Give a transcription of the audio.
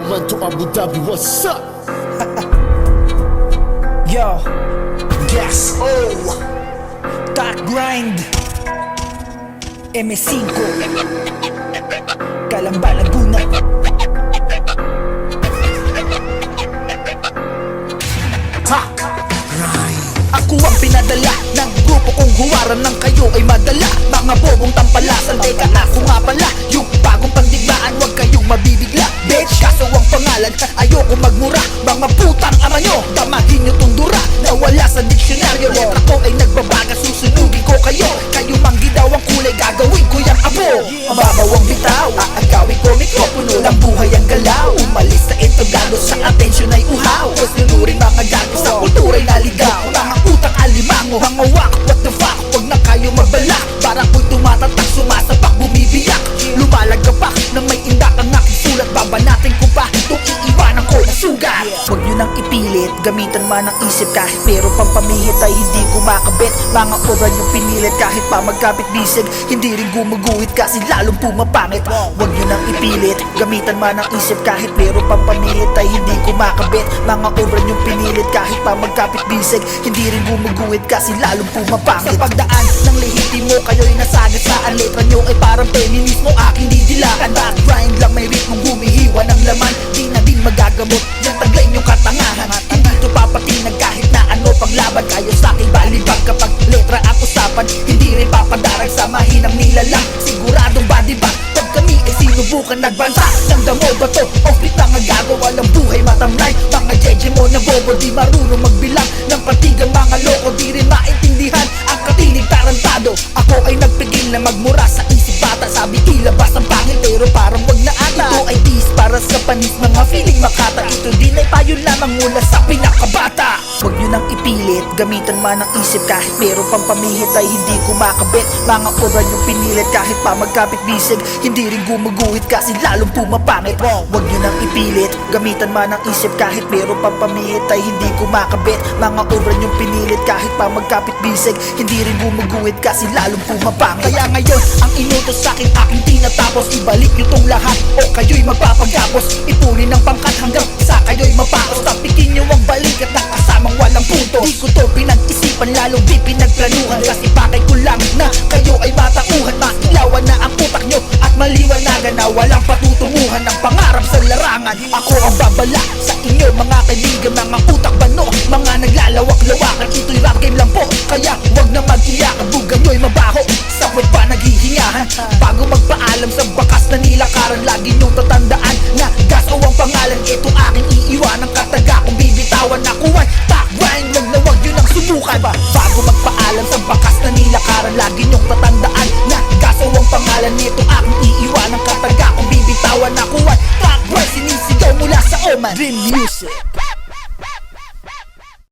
Went to Abu Dhabi, what's up? Yo, Gas, oh! Dark Grind M5 Calamba, Laguna. Talk, grind. Ako ang pinadala ng grupo kong huwaran ng kayo ay madala. Mga bobong tampalasan, teka ako nga pala yung bagong pandigmaan, huwag kayong mabibigla. Bitch, kaso ang pangalan, ayoko magmura. Mga putang ama nyo, damahin nyo tong dura. Nawala sa diksyonaryo, letra ko ay nagbabaga. Susunugin ko kayo, kayo manggi daw ang kulay, gagawin ko yung abo. Mababaw ang bitaw, aagawin ko mikropono lang buhay ang galaw. Umalis sa entablado, sa atensyon ay uhaw. Mas nunurin mga gago, sa kultura'y naligaw. Mga utang alimango, hangawak, what the fuck. Huwag na kayo magbala, parang ko'y tumatatak, sumasapak, bumibiyak. Lumalagapak na may indak ang aking sulat. Babanatin ko pa itong iiwanan ko na sugat. Huwag nyo nang ipilit, gamitan man ang isip. Kahit meron pang pamihit ay hindi kumakabit. Mga obra nyo pinilit, kahit pa magkapit bisig, hindi rin gumuguhit kasi lalong pumapangit. Huwag nyo nang ipilit, gamitan man ang isip. Kahit meron pang pamihit ay hindi kumakabit. Mga obra nyo pinilit, kahit pa magkapit bisig, hindi rin gumuguhit kasi lalong pumapangit. Sa pagdaan ng lehitimo, kayo'y nasagasaan. Letra nyo ay parang feminismo, aking didilakan. Dark grind lang may ritmong humihiwa ng laman. Di na din magagamot yung taglay nyong katangahan. Hindi to papatinag kahit na ano pang laban. Kayo sa'king balibag kapag letra at usapan. Hindi rin papadarag sa mahinang nilalang. Siguradong body bag pag kami ay sinubukan nagbanta. Ng damo ba to? Off-beat na nga gago, walang buhay matamlay. Mga jeje mo na bobo, di marunong magbilang ng patigang mga loko. Di rin maintindihan ang katinig tarantado. Ako ay nagpigil na magmura sa isip bata. Sabi ilabas ang pangil pero parang wag na ata. Ito ay dis para sa panis, mga feeling makata. Ito din ay payo lamang mula sa pinakabata. Huwag nyo nang ipilit, gamitan man ang isip. Kahit meron pang pamihit ay hindi kumakabit. Mga obra nyo pinilit, kahit pa magkapit bisig, hindi rin gumuguhit kasi lalong pumapangit. Huwag nyo nang ipilit, gamitan man ang isip. Kahit meron pang pamihit ay hindi kumakabit. Mga obra nyo pinilit, kahit pa magkapit bisig, hindi rin gumuguhit kasi lalong pumapangit. Kaya ngayon, ang inutos sa'kin aking tinatapos. Ibalik nyo tong lahat o kayo'y magpapagapos. Ipuri ng pangkat hanggang sa kayo'y mapakos. Tapikin nyo ang balikat ng kasamang walang punto. Di ko to pinag-isipan, lalong di pinagplanuhan. Kasi pakay ko lang na kayo ay matauhan. Mailawan na ang utak nyo at maliwanagan na walang patutunguhan ng pangarap sa larangan. Ako ang babala sa inyo mga kaibigan, mga utak bano, mga naglalawak-lawakan. Ito'y rap game lang po, kaya wag na mag-iyakan. Bugan nyo'y mabaho, sa puwet pa naghihingahan. Bago magpaalam sa bakas na nilakaran, lagi nyong tatandaan na gas o ang pangalan. Itong aking iiwan ang kataga kung bibitawan ako ay Dark Grind. Wag na wag yun ang subukan. Bago magpaalam sa bakas na nilakaran, lagi nyong tatandaan na gas o ang pangalan. Itong aking iiwan ang kataga kung bibitawan ako ay Dark Grind. Sinisigaw mula sa Oman Dream Music.